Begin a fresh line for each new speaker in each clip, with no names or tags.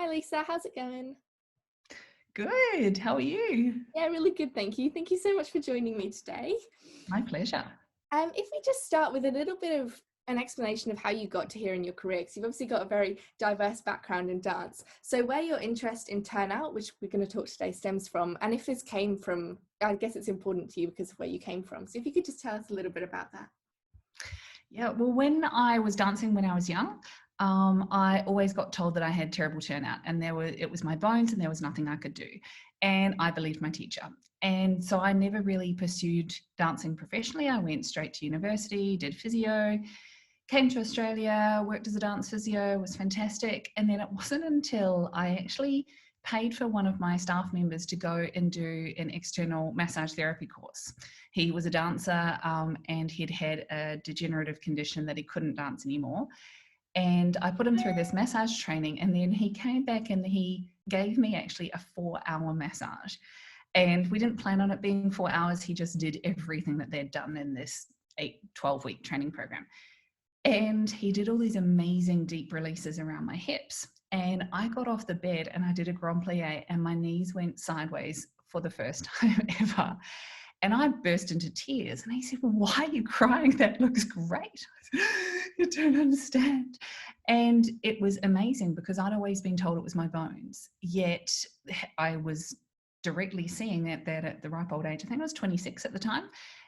Hi Lisa, how's it going?
Good. How are you?
Yeah, really good, thank you. Thank you so much for joining me today.
My pleasure.
If we just start with a little bit of an explanation of how you got to here in your career, because you've obviously got a very diverse background in dance. So where your interest in Turnout, which we're going to talk today, stems from, and if this came from, I guess it's important to you because of where you came from. So if you could just tell us a little bit about that.
Yeah, well, when I was dancing when I was young, I always got told that I had terrible turnout and it was my bones and there was nothing I could do. And I believed my teacher. And so I never really pursued dancing professionally. I went straight to university, did physio, came to Australia, worked as a dance physio, was fantastic. And then it wasn't until I actually paid for one of my staff members to go and do an external massage therapy course. He was a dancer and he'd had a degenerative condition that he couldn't dance anymore. And I put him through this massage training, and then he came back and he gave me actually a 4-hour massage. And we didn't plan on it being 4 hours. He just did everything that they'd done in this 12-week training program. And he did all these amazing deep releases around my hips. And I got off the bed and I did a grand plie and my knees went sideways for the first time ever. And I burst into tears. And he said, well, why are you crying? That looks great. You don't understand. And it was amazing because I'd always been told it was my bones. Yet I was directly seeing that at the ripe old age, I think I was 26 at the time,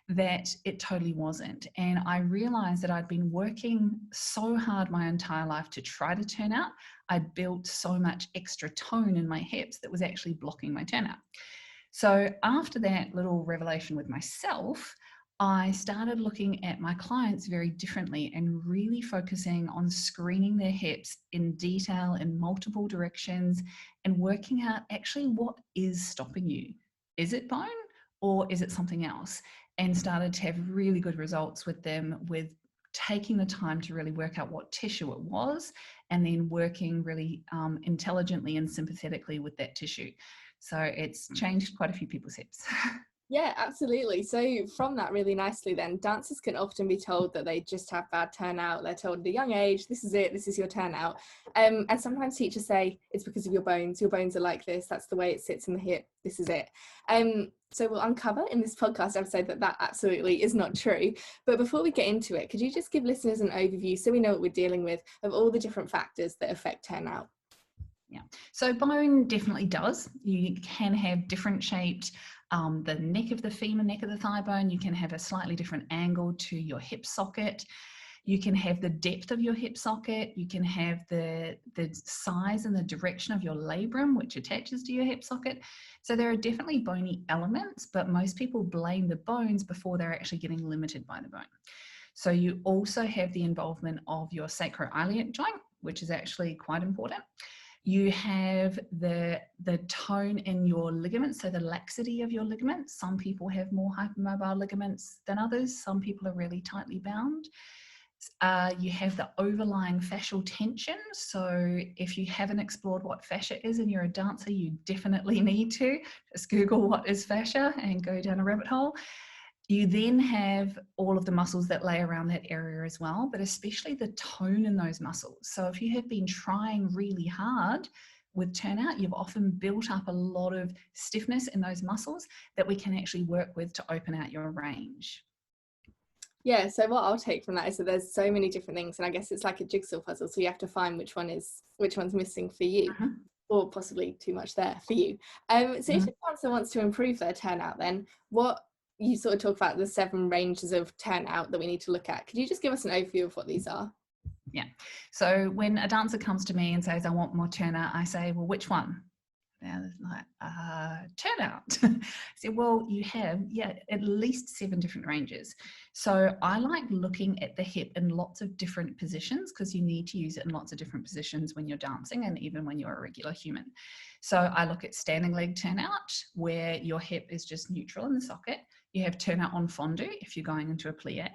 that it totally wasn't. And I realized that I'd been working so hard my entire life to try to turn out. I'd built so much extra tone in my hips that was actually blocking my turnout. So after that little revelation with myself, I started looking at my clients very differently and really focusing on screening their hips in detail in multiple directions and working out actually what is stopping you. Is it bone or is it something else? And started to have really good results with them, with taking the time to really work out what tissue it was and then working really intelligently and sympathetically with that tissue. So it's changed quite a few people's hips.
Yeah, absolutely. So from that really nicely then, dancers can often be told that they just have bad turnout. They're told at a young age, this is it, this is your turnout. And sometimes teachers say it's because of your bones are like this, that's the way it sits in the hip, this is it. So we'll uncover in this podcast episode that absolutely is not true. But before we get into it, could you just give listeners an overview so we know what we're dealing with of all the different factors that affect turnout?
Yeah, so bone definitely does. You can have different shaped, the neck of the femur, neck of the thigh bone. You can have a slightly different angle to your hip socket. You can have the depth of your hip socket. You can have the size and the direction of your labrum, which attaches to your hip socket. So there are definitely bony elements, but most people blame the bones before they're actually getting limited by the bone. So you also have the involvement of your sacroiliac joint, which is actually quite important. You have the tone in your ligaments, so the laxity of your ligaments. Some people have more hypermobile ligaments than others. Some people are really tightly bound. You have the overlying fascial tension. So if you haven't explored what fascia is and you're a dancer, you definitely need to. Just Google what is fascia and go down a rabbit hole. You then have all of the muscles that lay around that area as well, but especially the tone in those muscles. So if you have been trying really hard with turnout, you've often built up a lot of stiffness in those muscles that we can actually work with to open out your range.
Yeah, so what I'll take from that is that there's so many different things, and I guess it's like a jigsaw puzzle, so you have to find which one's missing for you. Or possibly too much there for you. So if a dancer wants to improve their turnout, then what you sort of talk about the 7 ranges of turnout that we need to look at. Could you just give us an overview of what these are?
Yeah. So when a dancer comes to me and says, I want more turnout, I say, well, which one? Now they're like, turnout. I said, well, you have, at least 7 different ranges. So I like looking at the hip in lots of different positions because you need to use it in lots of different positions when you're dancing and even when you're a regular human. So I look at standing leg turnout where your hip is just neutral in the socket. You have turnout en fondu if you're going into a plie.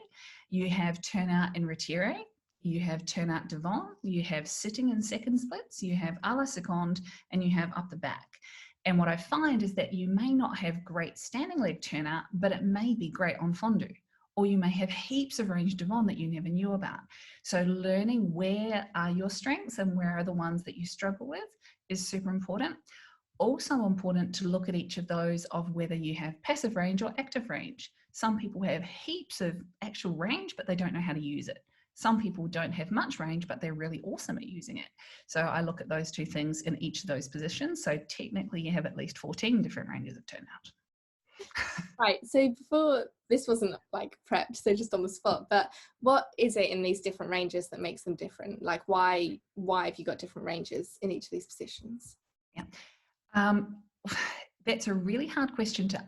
You have turnout in retire. You have turnout devant, you have sitting in second splits, you have a la seconde, and you have up the back. And what I find is that you may not have great standing leg turnout, but it may be great en fondu. or you may have heaps of range of devon that you never knew about. So learning where are your strengths and where are the ones that you struggle with is super important. Also important to look at each of those of whether you have passive range or active range. Some people have heaps of actual range, but they don't know how to use it. Some people don't have much range, but they're really awesome at using it. So I look at those two things in each of those positions. So technically you have at least 14 different ranges of turnout.
Right, so before, this wasn't like prepped, so just on the spot, but what is it in these different ranges that makes them different? Like why have you got different ranges in each of these positions?
Yeah. That's a really hard question to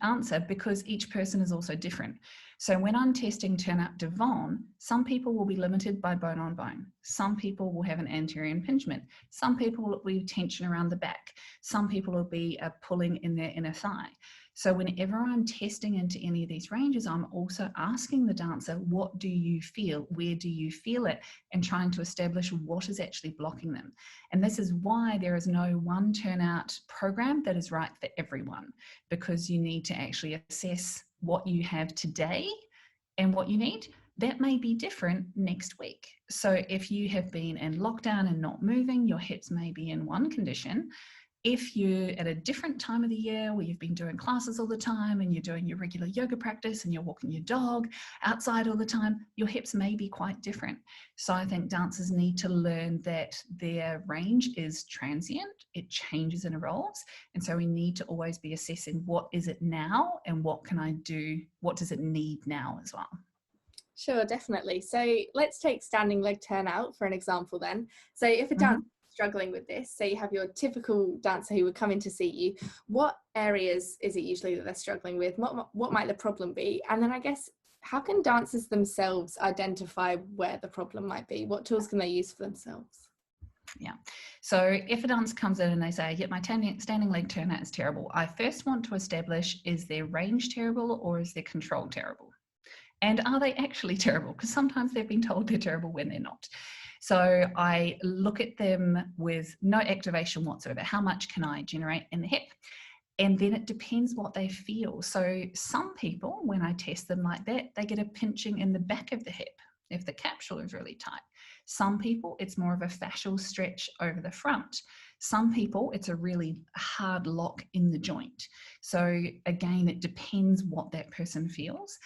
answer because each person is also different. So when I'm testing turnout devon, some people will be limited by bone on bone. Some people will have an anterior impingement. Some people will be tension around the back. Some people will be pulling in their inner thigh. So whenever I'm testing into any of these ranges, I'm also asking the dancer, what do you feel? Where do you feel it? And trying to establish what is actually blocking them. And this is why there is no one turnout program that is right for everyone, because you need to actually assess what you have today and what you need. That may be different next week. So if you have been in lockdown and not moving, your hips may be in one condition. If you're at a different time of the year where you've been doing classes all the time and you're doing your regular yoga practice and you're walking your dog outside all the time, your hips may be quite different. So I think dancers need to learn that their range is transient, it changes and evolves. And so we need to always be assessing what is it now and what can I do, what does it need now as well.
Sure, definitely. So let's take standing leg turnout for an example then. So if a dancer struggling with this, say you have your typical dancer who would come in to see you, what areas is it usually that they're struggling with? What might the problem be? And then I guess, how can dancers themselves identify where the problem might be? What tools can they use for themselves?
Yeah. So if a dancer comes in and they say, yeah, my standing leg turnout is terrible, I first want to establish, is their range terrible or is their control terrible? And are they actually terrible? Because sometimes they've been told they're terrible when they're not. So I look at them with no activation whatsoever. How much can I generate in the hip? And then it depends what they feel. So some people, when I test them like that, they get a pinching in the back of the hip if the capsule is really tight. Some people, it's more of a fascial stretch over the front. Some people, it's a really hard lock in the joint. So again, it depends what that person feels.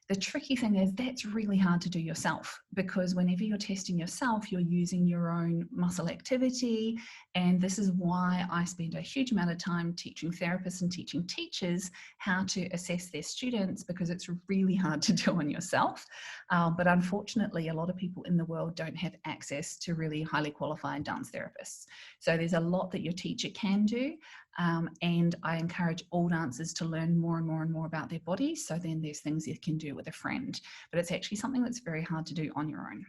The tricky thing is that's really hard to do yourself, because whenever you're testing yourself, you're using your own muscle activity. And this is why I spend a huge amount of time teaching therapists and teaching teachers how to assess their students, because it's really hard to do on yourself. But unfortunately, a lot of people in the world don't have access to really highly qualified dance therapists. So there's a lot that your teacher can do. And I encourage all dancers to learn more and more and more about their bodies. So then there's things you can do with a friend, but it's actually something that's very hard to do on your own.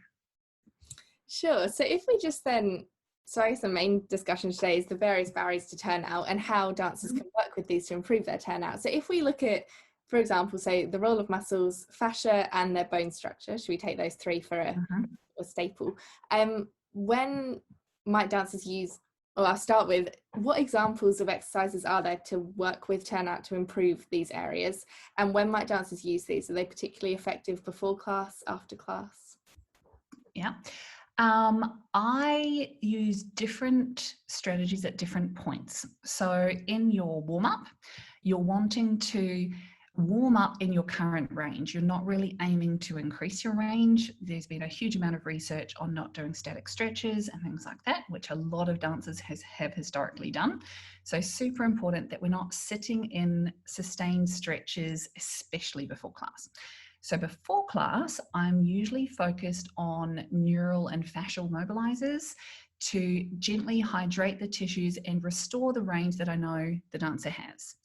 Sure. So if we just then, so I guess the main discussion today is the various barriers to turnout and how dancers can work with these to improve their turnout. So if we look at, for example, say the role of muscles, fascia and their bone structure, should we take those three for a staple? When might dancers use, or I'll start with, what examples of exercises are there to work with turnout to improve these areas? And when might dancers use these? Are they particularly effective before class, after class?
Yeah. I use different strategies at different points. So in your warm-up, you're wanting to warm up in your current range. You're not really aiming to increase your range. There's been a huge amount of research on not doing static stretches and things like that, which a lot of dancers have historically done. So super important that we're not sitting in sustained stretches, especially before class. So before class, I'm usually focused on neural and fascial mobilizers to gently hydrate the tissues and restore the range that I know the dancer has.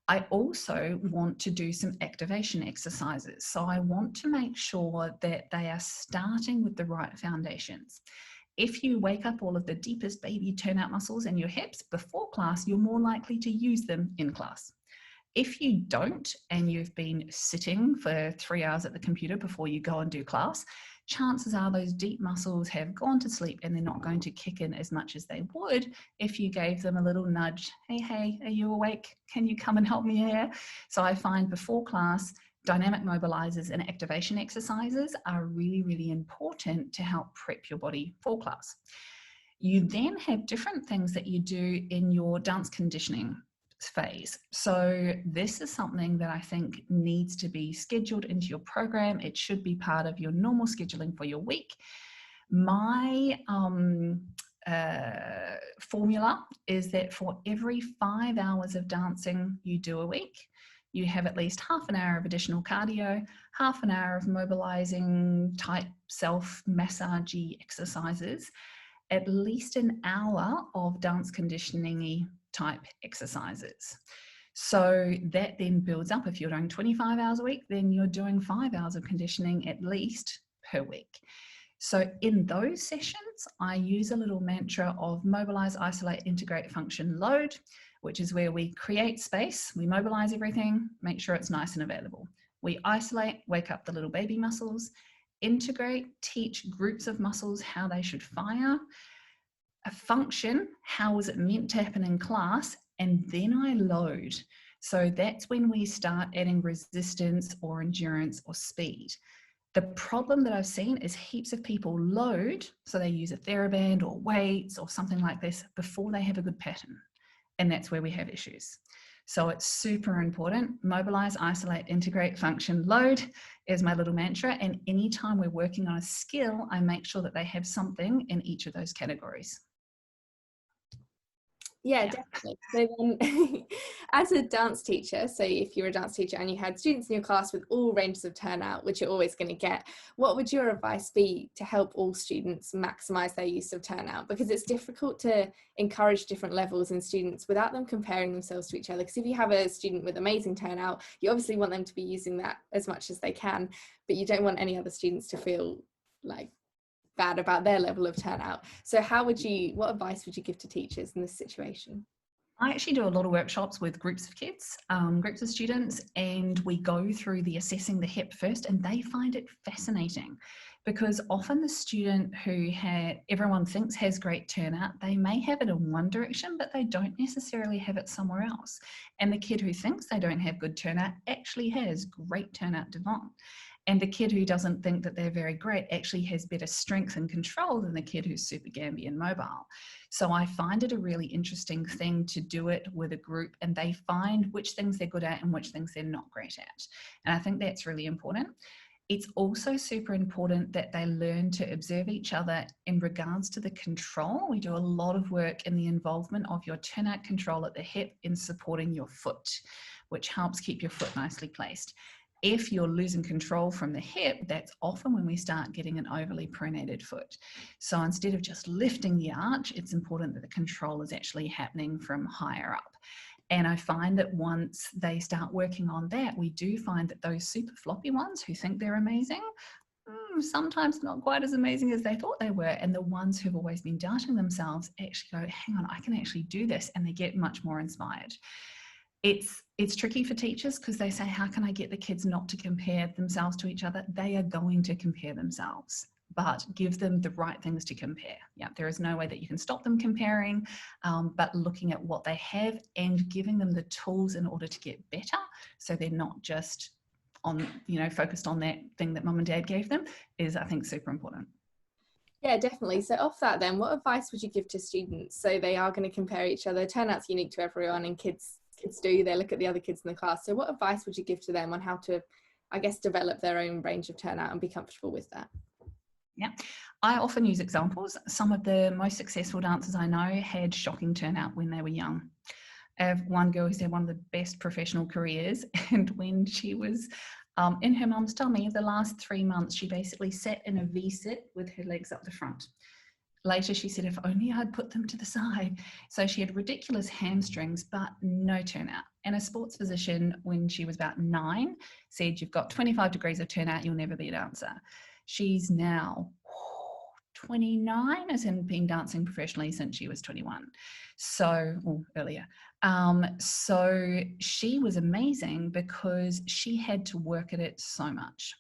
I also want to do some activation exercises. So I want to make sure that they are starting with the right foundations. If you wake up all of the deepest baby turnout muscles in your hips before class, you're more likely to use them in class. If you don't, and you've been sitting for 3 hours at the computer before you go and do class, chances are those deep muscles have gone to sleep and they're not going to kick in as much as they would if you gave them a little nudge. Hey, are you awake? Can you come and help me here? So I find before class, dynamic mobilizers and activation exercises are really, really important to help prep your body for class. You then have different things that you do in your dance conditioning phase. So this is something that I think needs to be scheduled into your program. It should be part of your normal scheduling for your week. My formula is that for every 5 hours of dancing you do a week, you have at least half an hour of additional cardio, half an hour of mobilizing type self-massagey exercises, at least an hour of dance conditioning type exercises. So that then builds up. If you're doing 25 hours a week, then you're doing 5 hours of conditioning at least per week. So in those sessions, I use a little mantra of mobilize, isolate, integrate, function, load, which is where we create space, we mobilize everything, make sure it's nice and available. We isolate, wake up the little baby muscles, integrate, teach groups of muscles how they should fire, a function, how is it meant to happen in class, and then I load. So that's when we start adding resistance or endurance or speed. The problem that I've seen is heaps of people load, so they use a TheraBand or weights or something like this before they have a good pattern. And that's where we have issues. So it's super important. Mobilize, isolate, integrate, function, load is my little mantra. And anytime we're working on a skill, I make sure that they have something in each of those categories.
Yeah, definitely. So then as a dance teacher, so if you're a dance teacher and you had students in your class with all ranges of turnout, which you're always going to get, what would your advice be to help all students maximize their use of turnout? Because it's difficult to encourage different levels in students without them comparing themselves to each other. Because if you have a student with amazing turnout, you obviously want them to be using that as much as they can, but you don't want any other students to feel like bad about their level of turnout. So what advice would you give to teachers in this situation?
I actually do a lot of workshops with groups of kids, groups of students, and we go through the assessing the hip first, and they find it fascinating because often the student who everyone thinks has great turnout, they may have it in one direction, but they don't necessarily have it somewhere else. And the kid who thinks they don't have good turnout actually has great turnout devant. And the kid who doesn't think that they're very great actually has better strength and control than the kid who's super gamby and mobile. So I find it a really interesting thing to do it with a group, and they find which things they're good at and which things they're not great at. And I think that's really important. It's also super important that they learn to observe each other in regards to the control. We do a lot of work in the involvement of your turnout control at the hip in supporting your foot, which helps keep your foot nicely placed. If you're losing control from the hip, that's often when we start getting an overly pronated foot. So instead of just lifting the arch, it's important that the control is actually happening from higher up. And I find that once they start working on that, we do find that those super floppy ones who think they're amazing, sometimes not quite as amazing as they thought they were. And the ones who've always been doubting themselves actually go, hang on, I can actually do this. And they get much more inspired. It's tricky for teachers because they say, how can I get the kids not to compare themselves to each other? They are going to compare themselves, but give them the right things to compare. Yeah, there is no way that you can stop them comparing, but looking at what they have and giving them the tools in order to get better, so they're not just focused on that thing that mum and dad gave them, is, I think, super important.
Yeah, definitely. So off that then, what advice would you give to students? So they are going to compare each other. Turnout's unique to everyone, and kids do, they look at the other kids in the class. So what advice would you give to them on how to, I guess, develop their own range of turnout and be comfortable with that?
Yeah, I often use examples. Some of the most successful dancers I know had shocking turnout when they were young. I have one girl who's had one of the best professional careers, and when she was in her mum's tummy, the last 3 months, she basically sat in a V-sit with her legs up the front. Later, she said, if only I'd put them to the side. So she had ridiculous hamstrings, but no turnout. And a sports physician, when she was about 9, said, you've got 25 degrees of turnout, you'll never be a dancer. She's now 29, as in been dancing professionally since she was 21. Or earlier. So she was amazing because she had to work at it so much.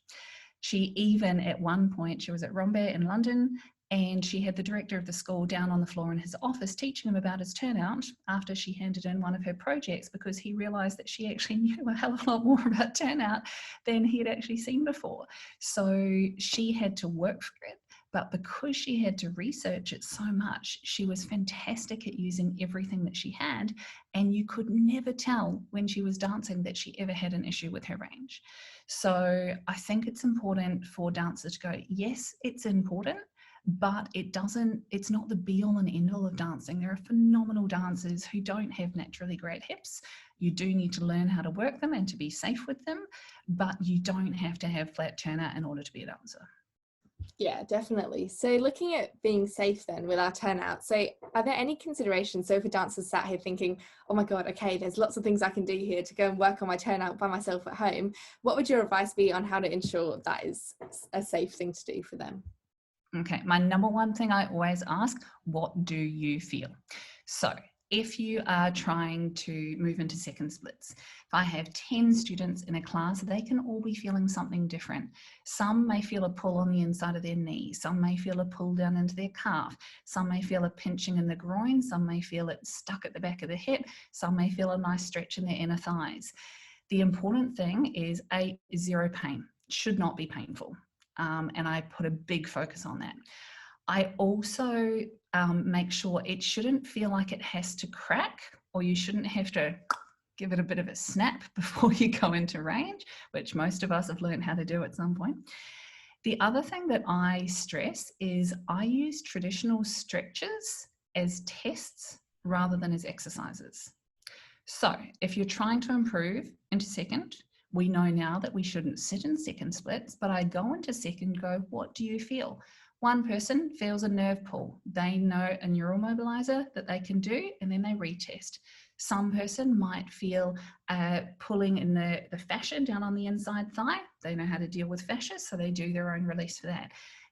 She even, at one point, she was at Rombair in London, And she had the director of the school down on the floor in his office teaching him about his turnout after she handed in one of her projects, because he realised that she actually knew a hell of a lot more about turnout than he had actually seen before. So she had to work for it. But because she had to research it so much, she was fantastic at using everything that she had. And you could never tell when she was dancing that she ever had an issue with her range. So I think it's important for dancers to go, yes, it's important, but it's not the be all and end all of dancing. There are phenomenal dancers who don't have naturally great hips. You do need to learn how to work them and to be safe with them, but you don't have to have flat turnout in order to be a dancer.
Yeah, definitely. So looking at being safe then with our turnout, so are there any considerations? So if a dancer's sat here thinking, oh my God, okay, there's lots of things I can do here to go and work on my turnout by myself at home, what would your advice be on how to ensure that is a safe thing to do for them?
Okay, my number one thing I always ask, what do you feel? So if you are trying to move into second splits, if I have 10 students in a class, they can all be feeling something different. Some may feel a pull on the inside of their knee. Some may feel a pull down into their calf. Some may feel a pinching in the groin. Some may feel it stuck at the back of the hip. Some may feel a nice stretch in their inner thighs. The important thing is zero pain. It should not be painful. And I put a big focus on that. I also make sure it shouldn't feel like it has to crack, or you shouldn't have to give it a bit of a snap before you go into range, which most of us have learned how to do at some point. The other thing that I stress is I use traditional stretches as tests rather than as exercises. So if you're trying to improve into second, we know now that we shouldn't sit in second splits, but I go into second, go, what do you feel? One person feels a nerve pull. They know a neural mobilizer that they can do, and then they retest. Some person might feel pulling in the fascia down on the inside thigh. They know how to deal with fascia, so they do their own release for that.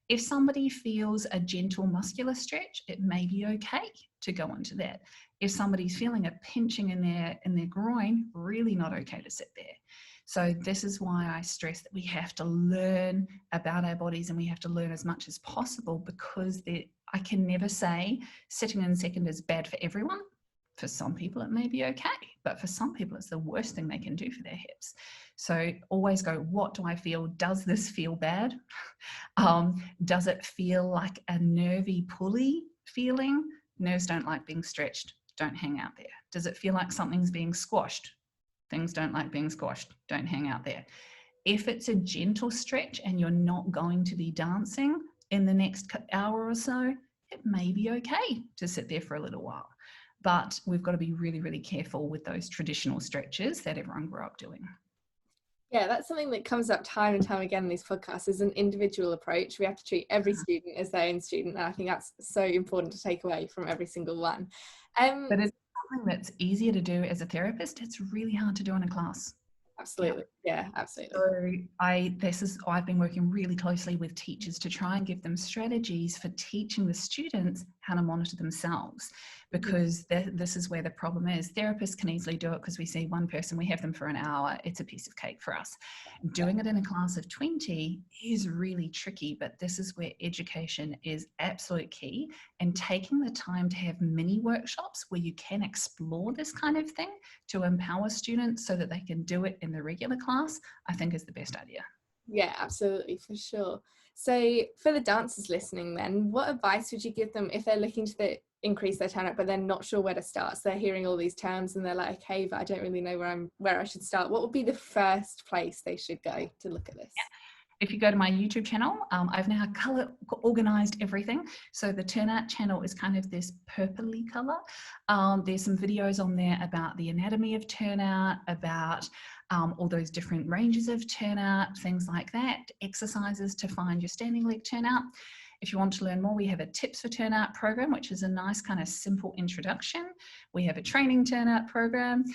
If somebody feels a gentle muscular stretch, it may be okay to go into that. If somebody's feeling a pinching in their groin, really not okay to sit there. So this is why I stress that we have to learn about our bodies, and we have to learn as much as possible, because I can never say sitting in second is bad for everyone. For some people, it may be okay, but for some people, it's the worst thing they can do for their hips. So always go, what do I feel? Does this feel bad? Does it feel like a nervy pulley feeling? Nerves don't like being stretched. Don't hang out there. Does it feel like something's being squashed? Things don't like being squashed. Don't hang out there. If it's a gentle stretch and you're not going to be dancing in the next hour or so, it may be okay to sit there for a little while. But we've got to be really, really careful with those traditional stretches that everyone grew up doing.
Yeah, that's something that comes up time and time again in these podcasts, is an individual approach. We have to treat every student as their own student, and I think that's so important to take away from every single one.
But it's something that's easier to do as a therapist. It's really hard to do in a class.
Absolutely. Yeah, absolutely.
So I've been working really closely with teachers to try and give them strategies for teaching the students how to monitor themselves, because this is where the problem is. Therapists can easily do it because we see one person, we have them for an hour, it's a piece of cake for us. Doing it in a class of 20 is really tricky, but this is where education is absolute key, and taking the time to have mini workshops where you can explore this kind of thing to empower students so that they can do it in the regular class, I think is the best idea.
Yeah, absolutely, for sure. So for the dancers listening then, what advice would you give them if they're looking to increase their turnout but they're not sure where to start? So they're hearing all these terms and they're like, okay, but I don't really know where I should start. What would be the first place they should go to look at this?
If you go to my YouTube channel, I've now color organized everything. So the Turnout channel is kind of this purpley color. There's some videos on there about the anatomy of turnout, about all those different ranges of turnout, things like that, exercises to find your standing leg turnout. If you want to learn more, we have a Tips for Turnout program, which is a nice kind of simple introduction. We have a training turnout program,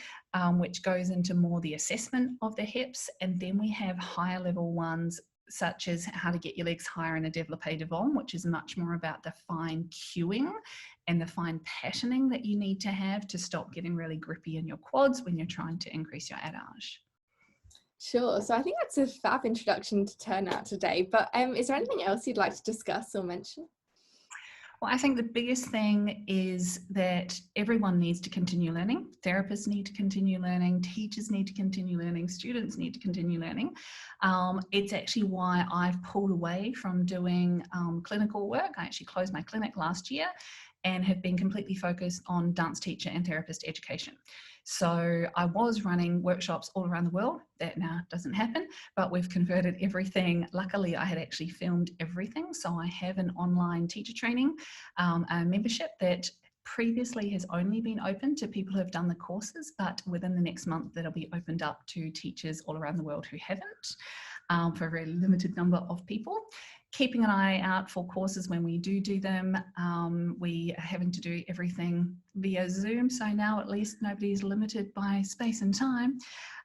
which goes into more the assessment of the hips. And then we have higher level ones, such as how to get your legs higher in a développé devant, which is much more about the fine cueing and the fine patterning that you need to have to stop getting really grippy in your quads when you're trying to increase your adage.
Sure. So I think that's a fab introduction to Turnout today, but is there anything else you'd like to discuss or mention?
Well, I think the biggest thing is that everyone needs to continue learning. Therapists need to continue learning. Teachers need to continue learning. Students need to continue learning. It's actually why I've pulled away from doing clinical work. I actually closed my clinic last year and have been completely focused on dance teacher and therapist education. So I was running workshops all around the world. That now doesn't happen, but we've converted everything. Luckily, I had actually filmed everything. So I have an online teacher training, a membership that previously has only been open to people who have done the courses, but within the next month, that'll be opened up to teachers all around the world who haven't, for a very limited number of people. Keeping an eye out for courses when we do them. We are having to do everything via Zoom, so now at least nobody's limited by space and time.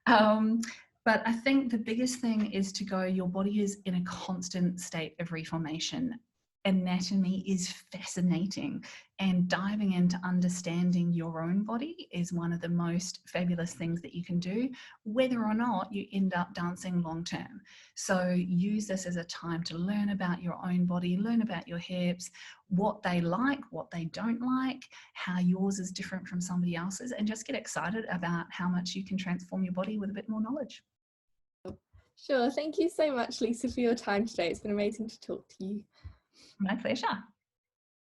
But I think the biggest thing is to go, your body is in a constant state of reformation. Anatomy is fascinating, and diving into understanding your own body is one of the most fabulous things that you can do, whether or not you end up dancing long term. So use this as a time to learn about your own body, learn about your hips, what they like, what they don't like, how yours is different from somebody else's, and just get excited about how much you can transform your body with a bit more knowledge.
Sure. Thank you so much, Lisa, for your time today. It's been amazing to talk to you.
My pleasure.